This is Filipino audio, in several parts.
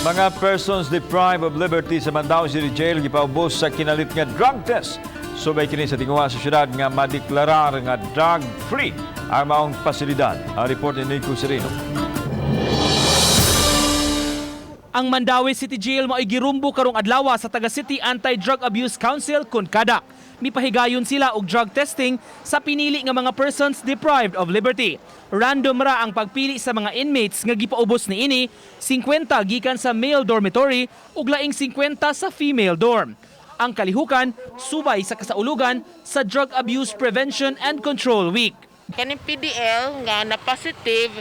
Mga persons deprived of liberty sa Mandaue City Jail gipaubos sa kinalit nga drug test. Subay kini sa tinguha sa syudad nga madeklarar nga drug-free ang maong pasilidad. Ang report ni Nico Sereno. Ang Mandaue City Jail mao'y girumbo karong adlaw sa Taga City Anti-Drug Abuse Council kun kada. Mipahigayon sila og drug testing sa pinili nga mga persons deprived of liberty. Random ra ang pagpili sa mga inmates nga gipaubos niini, 50 gikan sa male dormitory ug laing 50 sa female dorm. Ang kalihukan subay sa kasaulugan sa Drug Abuse Prevention and Control Week. Kaning PDL nga na positive,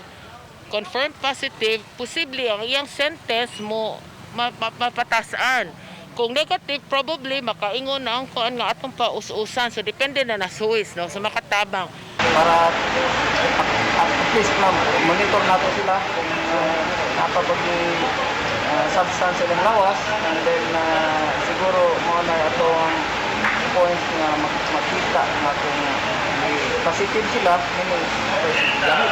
confirmed positive, posible ang iyang sentence mo mapatasan. Kung negative, probably makaingon na ang kuan nga atong paus-usan. So depende na na Swiss, no? So makatabang. Para at least lang, monitor natin sila kung napapag substance silang lawas. And then siguro mga na itong points na makita na kung positive sila, gamit,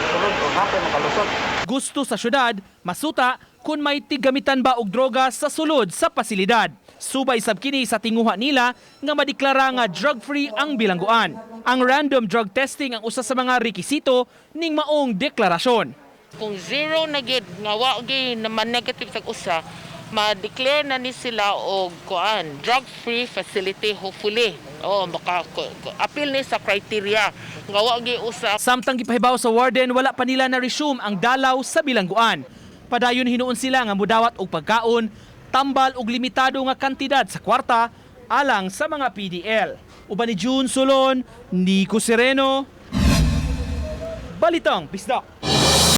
sulod o hapon makalusot. Gusto sa syudad, masuta kung may tigamitan ba og droga sa sulod sa pasilidad. Subay sab kini sa tinguha nila nga madeklara nga drug-free ang bilangguan. Ang random drug testing ang usa sa mga rekisito ning maong deklarasyon. Kung zero na gid nga wa gyud naman negative tag usa, ma-declare na ni sila og kuan drug-free facility hopefully. Apil ni sa criteria nga wa gyud usa. Samtang gipahibaw sa warden, wala pa nila na resume ang dalaw sa bilangguan. Padayon hinuon sila nga mudawat og pagkaon, tambal og limitado nga kantidad sa kwarta alang sa mga PDL. Uban ni June Solon, Nico Sereno, Balitang Bisdak.